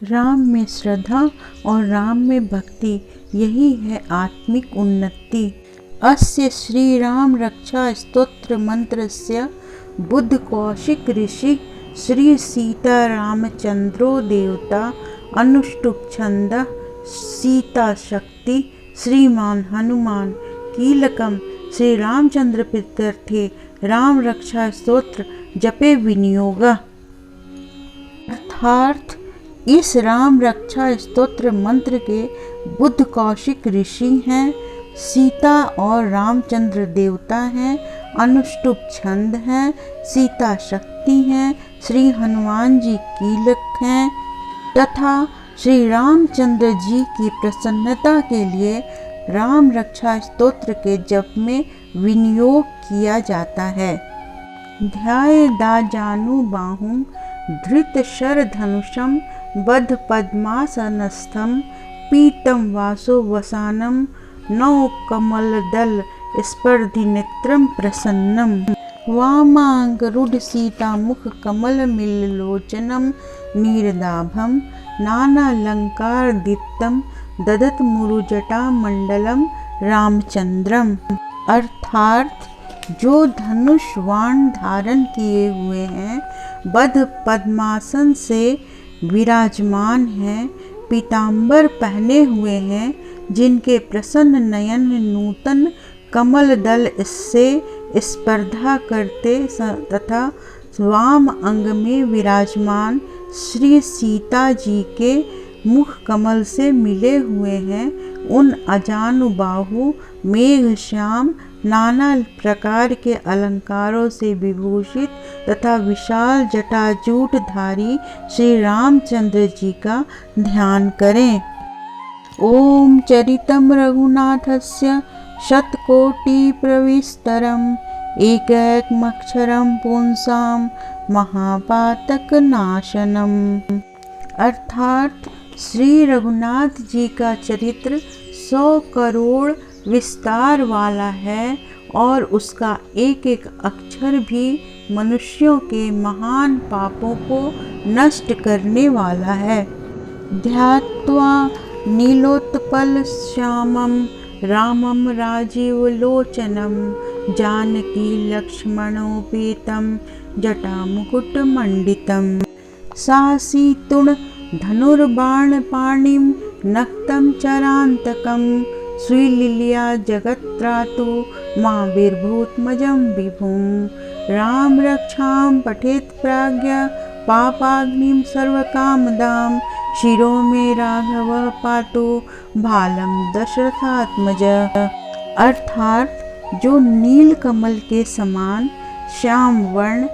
राम में श्रद्धा और राम में भक्ति, यही है आत्मिक उन्नति। अस्य श्री राम रक्षा स्तोत्र मंत्रस्य बुद्ध कौशिक ऋषि श्री सीता रामचंद्रो देवता अनुष्टुप छंद सीता शक्ति श्रीमान हनुमान कीलकम श्री रामचंद्र प्रीत्यर्थे राम रक्षा स्तोत्र जपे विनियोग। अर्थात इस राम रक्षा स्तोत्र मंत्र के बुद्ध कौशिक ऋषि हैं, सीता और रामचंद्र देवता हैं, अनुष्टुप छंद हैं, सीता शक्ति हैं, श्री हनुमान जी कीलक हैं तथा श्री रामचंद्र जी की प्रसन्नता के लिए राम रक्षा स्तोत्र के जप में विनियोग किया जाता है। ध्याये दाजानुबाहुं धृत शर धनुषम बद्ध पद्मासनस्थम पीतम वासो वसानम नौ कमल दल स्पर्धि नेत्रम प्रसन्नम वामांगरूढ़ सीता मुख कमल मिललोचनम नीरदाभम नानालंकार दीप्तम ददत मुरुजटा मंडलम रामचंद्रम। अर्थात जो धनुष बाण धारण किए हुए हैं, बद्ध पद्मासन से विराजमान हैं, पीतांबर पहने हुए हैं, जिनके प्रसन्न नयन नूतन कमल दल इससे स्पर्धा करते तथा वाम अंग में विराजमान श्री सीता जी के मुख कमल से मिले हुए हैं, उन अजानुबाहु मेघ श्याम नाना प्रकार के अलंकारों से विभूषित तथा विशाल जटाजूटधारी श्री रामचंद्र जी का ध्यान करें। ओम चरितम रघुनाथस्य शतकोटि प्रविस्तरम एकैकमक्षरम पुंसाम महापातक नाशनम। अर्थात श्री रघुनाथ जी का चरित्र 100 करोड़ विस्तार वाला है और उसका एक एक अक्षर भी मनुष्यों के महान पापों को नष्ट करने वाला है। ध्यात्वा नीलोत्पल श्यामम रामम राजीवलोचनम जानकी लक्ष्मणोपेतम जटामुकुटमंडितम साहसी तुण धनुर्बाणपाणिं नक्तं चरान्तकं श्रीलील्या जगत्त्रातु महावीरभूतमजं विभुं राम रक्षां पठेत् प्राज्ञ पापाग्निं सर्वकामदां शिरो में राघव पातु भालम दशरथात्मज। अर्थात जो नील कमल के समान श्याम वर्ण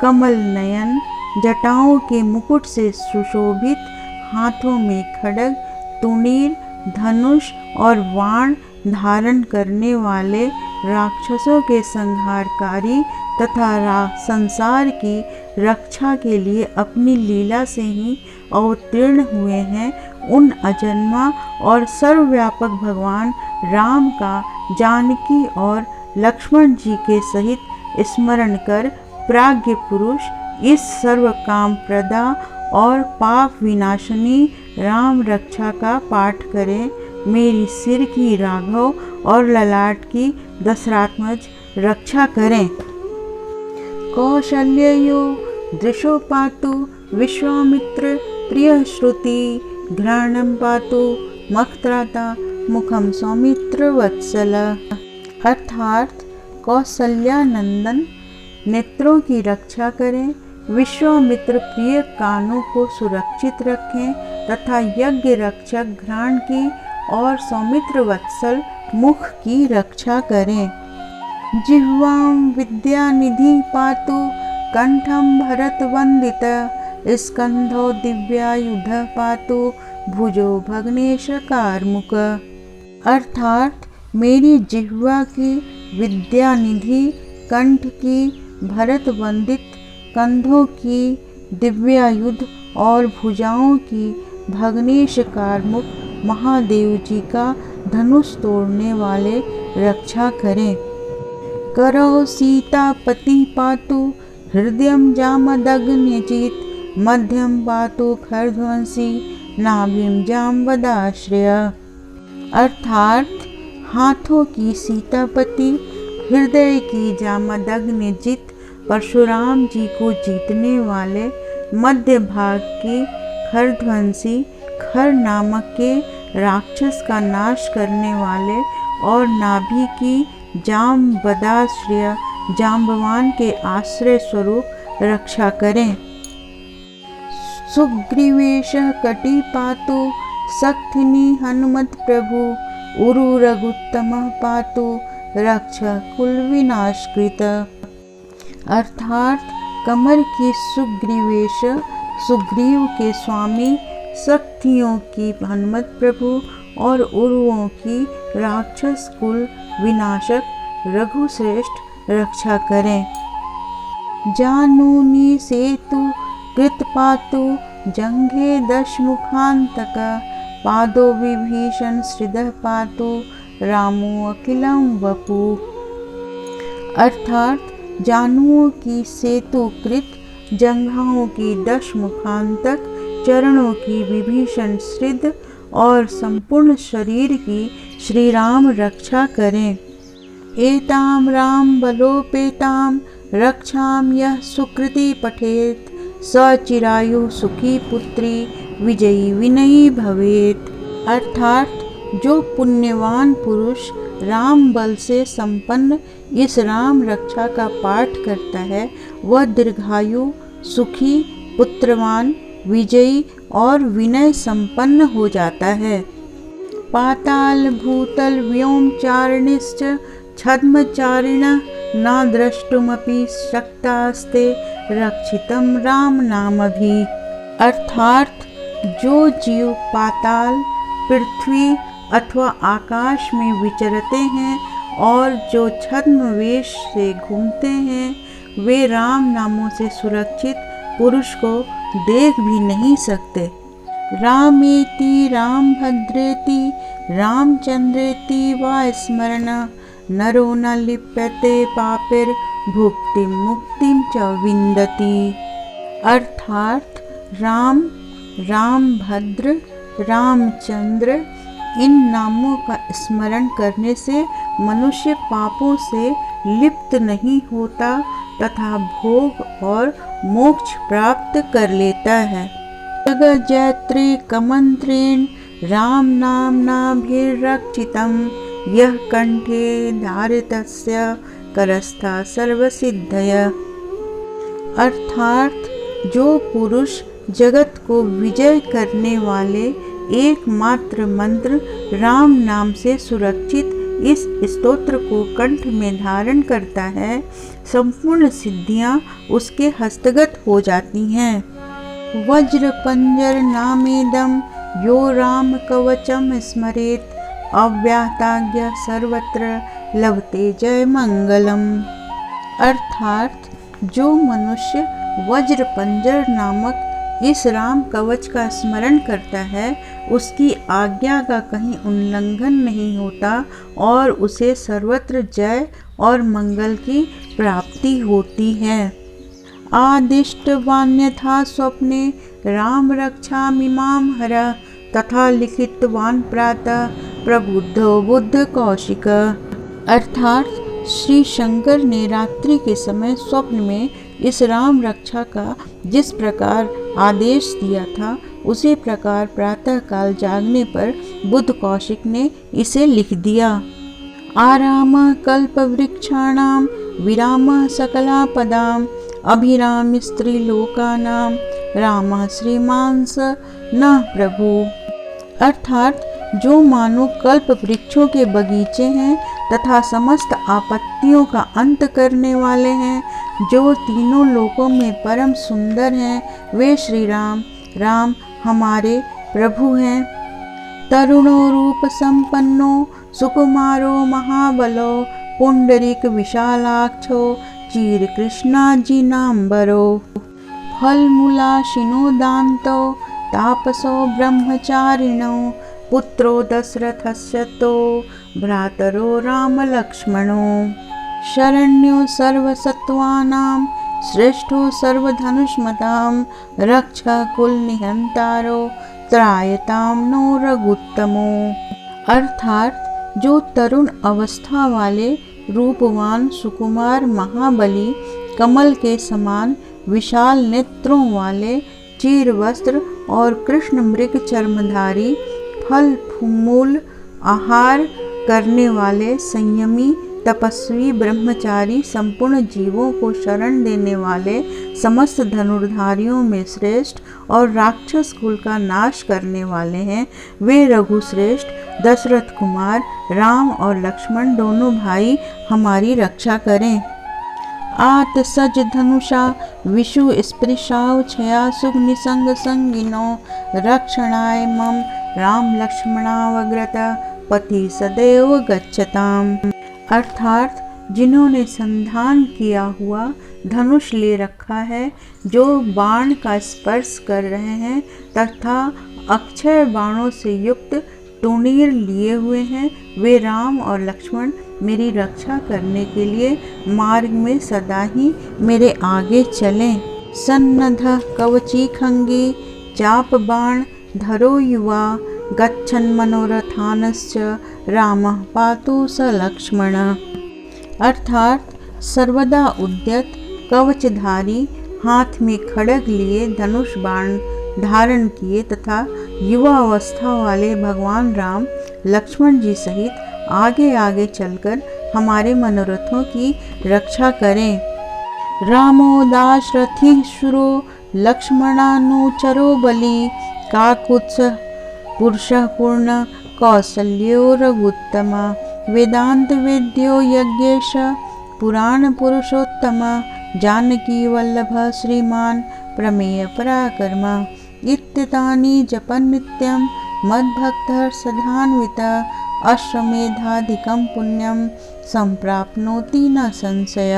कमल नयन जटाओं के मुकुट से सुशोभित, हाथों में खड्ग तुणीर धनुष और बाण धारण करने वाले राक्षसों के संहारकारी तथा संसार की रक्षा के लिए अपनी लीला से ही अवतीर्ण हुए हैं, उन अजन्मा और सर्वव्यापक भगवान राम का जानकी और लक्ष्मण जी के सहित स्मरण कर प्राज्ञ पुरुष इस सर्व काम प्रदा और पाप विनाशिनी राम रक्षा का पाठ करें। मेरी सिर की राघव और ललाट की दशरथात्मज रक्षा करें। कौशल्यो दृशो पातु विश्वामित्र प्रिय श्रुति घ्राणं पातु मखत्राता मुखम सौमित्र वत्सल। अर्थात कौशल्यानंदन नेत्रों की रक्षा करें, विश्वामित्र प्रिय कानों को सुरक्षित रखें तथा यज्ञ रक्षक घ्राण की और सौमित्र वत्सल मुख की रक्षा करें। जिह्वां विद्यानिधि पातु कंठं भरत वंदित स्कंधो दिव्यायुध पातु भुजो भग्नेश कारमुक। अर्थात मेरी जिह्वा की विद्यानिधि, कंठ की भरत वंदित, कंधों की दिव्यायुध और भुजाओं की भग्नेश कारमुक महादेव जी का धनुष तोड़ने वाले रक्षा करें। करो सीतापति पातु हृदयं जामदग्न्यजित मध्यम पातु खरध्वंसी नाभिं जाम्बदाश्रय। अर्थात हाथों की सीतापति, हृदय की जामदग्नि जित परशुराम जी को जीतने वाले, मध्य भाग की खरध्वंसी खर नामक के राक्षस का नाश करने वाले और नाभि की जाम्बदाश्रय जाम्बवान के आश्रय स्वरूप रक्षा करें। सुग्रीवेश कटिपातु सक्थिनी हनुमत प्रभु, उरु रघुत्तम पातु रक्ष कुल विनाशकृत। अर्थात कमर की सुग्रीवेश सुग्रीव के स्वामी, शक्तियों की हनुमत प्रभु और उरुओं की राक्षस कुल विनाशक रघुश्रेष्ठ रक्षा करें। जानूनी सेतु कृतपातु जंघे दशमुखांतक, पादो विभीषण श्रिदः पातु रामो अखिलम वपु। अर्थात जानुओं की सेतु कृत, जंघाओं की दशमुखांतक, चरणों की विभीषण श्रिद और संपूर्ण शरीर की श्री राम रक्षा करें। एताम राम बलोपेताम रक्षाम यह सुकृति पठेत, स चिरायु सुखी पुत्री विजयी विनयी भवेत। अर्थात जो पुण्यवान पुरुष राम बल से संपन्न इस राम रक्षा का पाठ करता है, वह दीर्घायु, सुखी, पुत्रवान, विजयी और विनय संपन्न हो जाता है। पाताल भूतल व्योमचारिणिश्च छद्मचारिणः न द्रष्टुमपि शक्तास्ते रक्षितं राम नामभि। अर्थात जो जीव पाताल, पृथ्वी अथवा आकाश में विचरते हैं और जो छद्म वेश से घूमते हैं, वे राम नामों से सुरक्षित पुरुष को देख भी नहीं सकते। रामेति रामभद्रेति रामचंद्रेति वा स्मरण, नरो न लिप्यते पापिर भुक्तिं मुक्तिं च विन्दति। अर्थात राम, रामभद्र, रामचंद्र इन नामों का स्मरण करने से मनुष्य पापों से लिप्त नहीं होता तथा भोग और मोक्ष प्राप्त कर लेता है। जगत जयत्री कमंत्रेण राम नाम्नाभिरक्षितं, यह कंठे धारितस्य करस्था सर्वसिद्धय। अर्थात जो पुरुष जगत को विजय करने वाले एकमात्र मंत्र राम नाम से सुरक्षित इस स्तोत्र को कंठ में धारण करता है, संपूर्ण सिद्धियां उसके हस्तगत हो जाती हैं। वज्र पंजर नामेदम यो राम कवचम स्मरेत, अव्याहताज्ञ सर्वत्र लभते जय मंगलम। अर्थात जो मनुष्य वज्र पंजर नामक इस राम कवच का स्मरण करता है, उसकी आज्ञा का कहीं उल्लंघन नहीं होता और उसे सर्वत्र जय और मंगल की प्राप्ति होती है। आदिष्टवान्यथा स्वप्ने राम रक्षामिमां हरः, तथा लिखितवान प्रातः प्रबुद्धो बुद्ध कौशिक। अर्थात श्री शंकर ने रात्रि के समय स्वप्न में इस राम रक्षा का जिस प्रकार आदेश दिया था, उसी प्रकार प्रातः काल जागने पर बुद्ध कौशिक ने इसे लिख दिया। आराम कल्प वृक्षाणाम विराम सकलापदाम, अभिराम स्त्रीलोकानां राम श्रीमांस न प्रभु। अर्थात जो मानो कल्प वृक्षों के बगीचे हैं तथा समस्त आपत्तियों का अंत करने वाले हैं, जो तीनों लोकों में परम सुंदर हैं, वे श्री राम, राम हमारे प्रभु हैं। तरुणो रूप संपन्नो सुकुमारो महाबलो, पुंडरीक विशालाक्षो चीर कृष्णाजिनांबरो। फलमूलाशिनो दान्तो तापसो ब्रह्मचारिणो, पुत्रो दशरथस्य तो भ्रातरो राम लक्ष्मणो। शरण्यो सर्वसत्त्वानां श्रेष्ठो सर्वधनुष्मतां, रक्षा कुल निहंतारो त्रायताम नो रघुत्तमो। अर्थात जो तरुण अवस्था वाले रूपवान सुकुमार महाबली, कमल के समान विशाल नेत्रों वाले, चीर वस्त्र और कृष्ण मृग चर्मधारी, फल मूल आहार करने वाले, संयमी तपस्वी ब्रह्मचारी, संपूर्ण जीवों को शरण देने वाले, समस्त धनुर्धारियों में श्रेष्ठ और राक्षस कुल का नाश करने वाले हैं, वे रघुश्रेष्ठ दशरथ कुमार राम और लक्ष्मण दोनों भाई हमारी रक्षा करें। आत सज धनुषा विषु स्पृशाव छया सुख निसंग संगिनो रक्षणाय मम राम लक्ष्मणावग्रत पति सदैव गच्छताम। अर्थात जिन्होंने संधान किया हुआ धनुष ले रखा है, जो बाण का स्पर्श कर रहे हैं तथा अक्षय बाणों से युक्त टुनीर लिए हुए हैं, वे राम और लक्ष्मण मेरी रक्षा करने के लिए मार्ग में सदा ही मेरे आगे चलें। सन्नद्ध कवची खंगी चाप बाण धरो युवा गच्छन् मनोरथानश्च रामः पातु स लक्ष्मण। अर्थात सर्वदा उद्यत कवचधारी, हाथ में खड्ग लिए, धनुष बाण धारण किए तथा युवा अवस्था वाले भगवान राम लक्ष्मण जी सहित आगे आगे चलकर हमारे मनोरथों की रक्षा करें। रामो दाशरथि शूरो लक्ष्मणानुचरो बलि काकुत्स पुरुषः पूर्ण कौसल्यो रघुत्तम वेदांत वेद्यो यज्ञेश पुराण पुरुषोत्तम जानकी वल्लभ श्रीमान प्रमेय पराक्रम इत्येतानि जपन् नित्यं मद्भक्तः सधान्वितः अश्वमेधाधिकं पुण्यं संप्राप्नोति न संशय।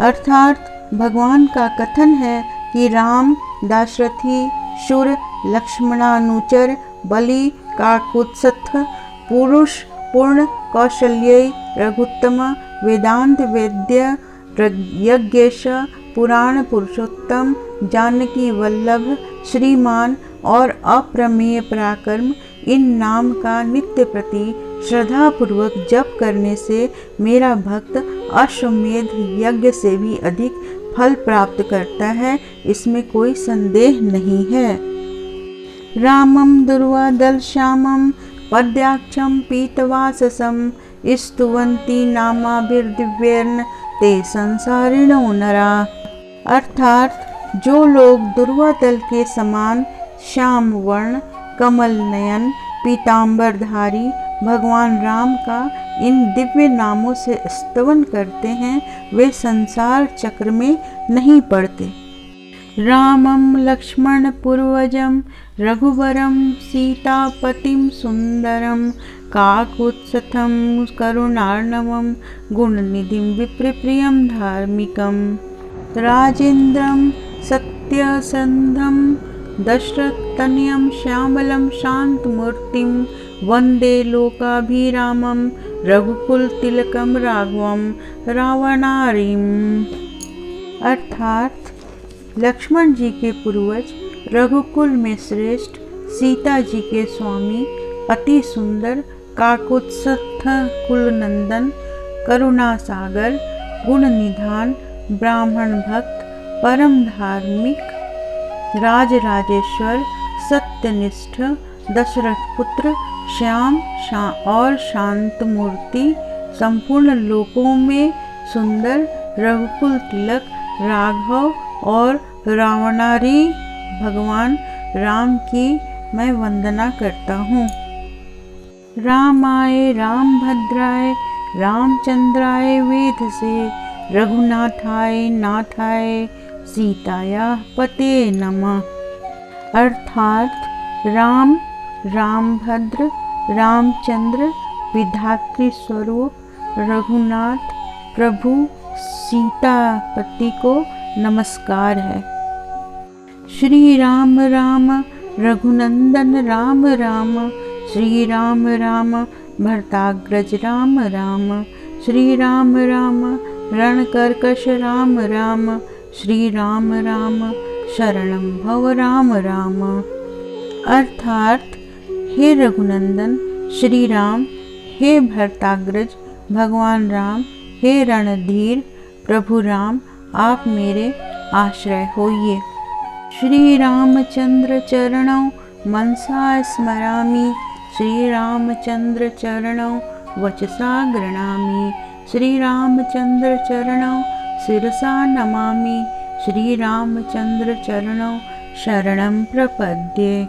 अर्थात भगवान का कथन है कि राम दाशरथी शूर लक्ष्मणानुचर बलि काकुत्स्थ पुरुष पूर्ण कौशल्य रघुत्तम वेदांत वेद्य यज्ञेश पुराण पुरुषोत्तम जानकी वल्लभ श्रीमान और अप्रमेय पराक्रम, इन नाम का नित्य प्रति श्रद्धा पूर्वक जप करने से मेरा भक्त अश्वमेध यज्ञ से भी अधिक फल प्राप्त करता है, इसमें कोई संदेह नहीं है। रामं दुर्वादल श्यामं पद्याक्षं पीतवाससं स्तुवन्ति नामाभिर्दिव्यैर्न ते संसारिणो नरा। अर्थात जो लोग दुर्वादल के समान श्याम वर्ण कमल नयन पीतांबरधारी भगवान राम का इन दिव्य नामों से स्तवन करते हैं, वे संसार चक्र में नहीं पड़ते। रामं लक्ष्मण पूर्वजं रघुवरं सीतापतिं सुंदरं काकुत्स्थं करुणार्णवं गुणनिधिं विप्रप्रियं धार्मिकं राजेन्द्रं सत्यसंधं दशरथतनयं श्यामलं शान्तमूर्तिं वन्दे लोकाभिरामं रघुकुलतिलकं राघवं रावणारिम्। अर्थात लक्ष्मण जी के पूर्वज, रघुकुल में श्रेष्ठ, सीता जी के स्वामी, अति सुंदर, काकुत्स्थ कुलनंदन, करुणा सागर, गुण निधान, ब्राह्मण भक्त, परम धार्मिक, राजराजेश्वर, सत्यनिष्ठ, दशरथ पुत्र, श्याम और शांत मूर्ति, संपूर्ण लोकों में सुंदर, रघुकुल तिलक, राघव और रावणारी भगवान राम की मैं वंदना करता हूँ। रामाय रामभद्राय रामचंद्राय वेधसे रघुनाथाय नाथाय सीताया पते नमः। अर्थात राम, रामभद्र, रामचंद्र, विधात्री स्वरूप रघुनाथ प्रभु सीतापति को नमस्कार है। श्री राम राम रघुनंदन राम राम, श्री राम राम भरताग्रज राम राम, श्री राम राम रणकर्कश राम राम, श्री राम राम शरणं भव राम राम। अर्थात हे रघुनंदन श्री राम, हे भरताग्रज भगवान राम, हे रणधीर प्रभु राम, आप मेरे आश्रय होइए। श्री रामचंद्र चरणौ मनसा स्मरामि, श्री रामचंद्र चरणौ वचसा गृणामि, श्री रामचंद्र चरणौ शिरसा नमामि, श्री रामचंद्र चरणौ शरणं प्रपद्ये।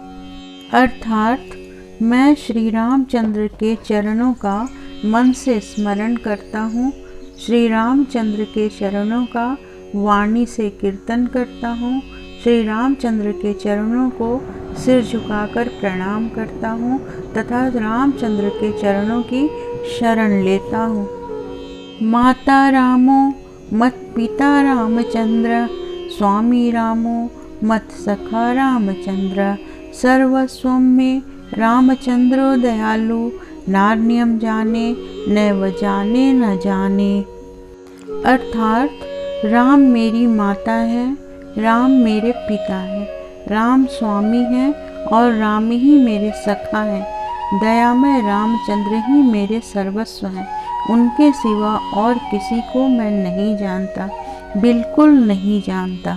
अर्थात मैं श्री रामचंद्र के चरणों का मन से स्मरण करता हूँ, श्री रामचंद्र के चरणों का वाणी से कीर्तन करता हूँ, श्री रामचंद्र के चरणों को सिर झुकाकर प्रणाम करता हूँ तथा रामचंद्र के चरणों की शरण लेता हूँ। माता रामो मत पिता रामचंद्र, स्वामी रामो मत सखा रामचंद्र, सर्वस्वं में रामचंद्रो दयालु, नान्यम जाने नैव जाने न जाने। अर्थात राम मेरी माता है, राम मेरे पिता है, राम स्वामी है और राम ही मेरे सखा है। दयामय रामचंद्र ही मेरे सर्वस्व हैं, उनके सिवा और किसी को मैं नहीं जानता, बिल्कुल नहीं जानता।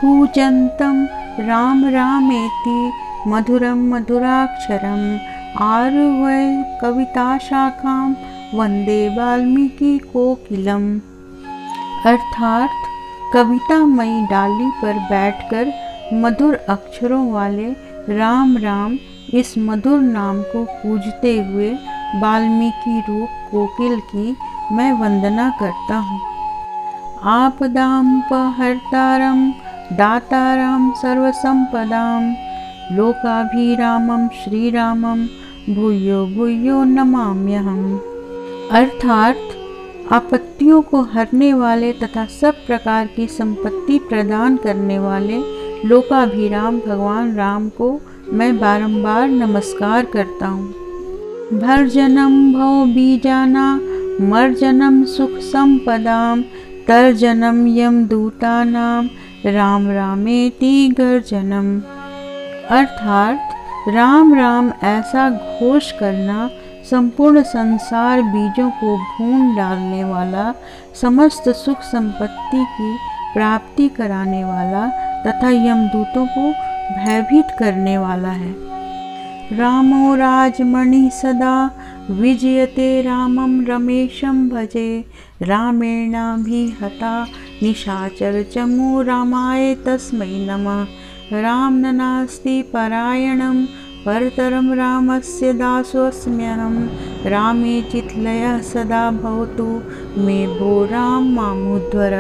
कूजन्तं राम रामेति मधुरं मधुराक्षरम् आरुह्य कविताशाखां वंदे वाल्मीकि कोकिलम्। अर्थात कवितामयी डाली पर बैठकर मधुर अक्षरों वाले राम राम इस मधुर नाम को पूजते हुए वाल्मीकि रूप कोकिल की मैं वंदना करता हूँ। आपदामपहर्तारं दातारं सर्वसंपदां लोकाभिरामं श्रीरामं भूयो भूयो नमाम्यहम्। अर्थात आपत्तियों को हरने वाले तथा सब प्रकार की संपत्ति प्रदान करने वाले लोकाभिराम भगवान राम को मैं बारंबार नमस्कार करता हूँ। भर्जनम भव बीजाना मर्जनम सुख संपदाम तर्जनम यम दूतानाम राम रामेति गर्जनम। अर्थात राम राम ऐसा घोष करना संपूर्ण संसार बीजों को भून डालने वाला, समस्त सुख संपत्ति की प्राप्ति कराने वाला तथा यमदूतों को भयभीत करने वाला है। रामो राजमणि सदा विजयते रामं रमेशं भजे, रामेणाभिहता निशाचर चमो रामाय तस्मै नमः। राम नास्ति परायणं परतरं रामस्य दासोऽस्म्यहं, रामे चित्लयः सदा भवतु मे भो राम मामुद्धर।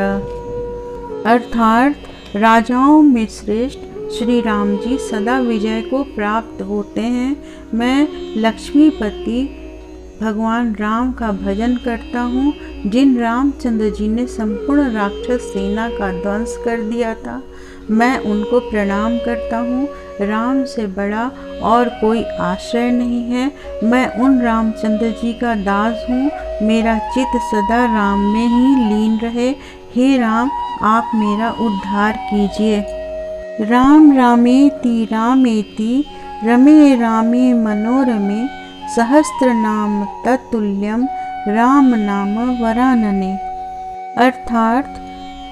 अर्थात राजाओं में श्रेष्ठ श्री राम जी सदा विजय को प्राप्त होते हैं। मैं लक्ष्मीपति भगवान राम का भजन करता हूँ, जिन रामचंद्र जी ने संपूर्ण राक्षस सेना का ध्वंस कर दिया था। मैं उनको प्रणाम करता हूँ। राम से बड़ा और कोई आश्रय नहीं है। मैं उन रामचंद्र जी का दास हूँ। मेरा चित्त सदा राम में ही लीन रहे। हे राम, आप मेरा उद्धार कीजिए। राम रामेति रामेति रमे रामे मनोरमे, सहस्त्र नाम तत्तुल्यम राम नाम वरानने। अर्थात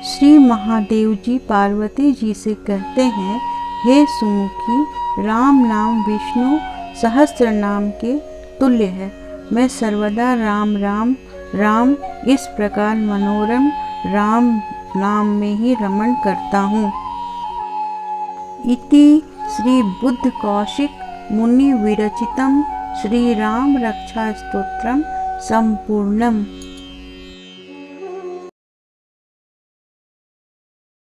श्री महादेव जी पार्वती जी से कहते हैं, हे सुमुखी, राम नाम विष्णु सहस्त्र नाम के तुल्य है। मैं सर्वदा राम राम राम इस प्रकार मनोरम राम नाम में ही रमण करता हूँ। इति श्री बुद्ध कौशिक मुनि विरचितम श्री राम रक्षा स्तोत्रम संपूर्णम।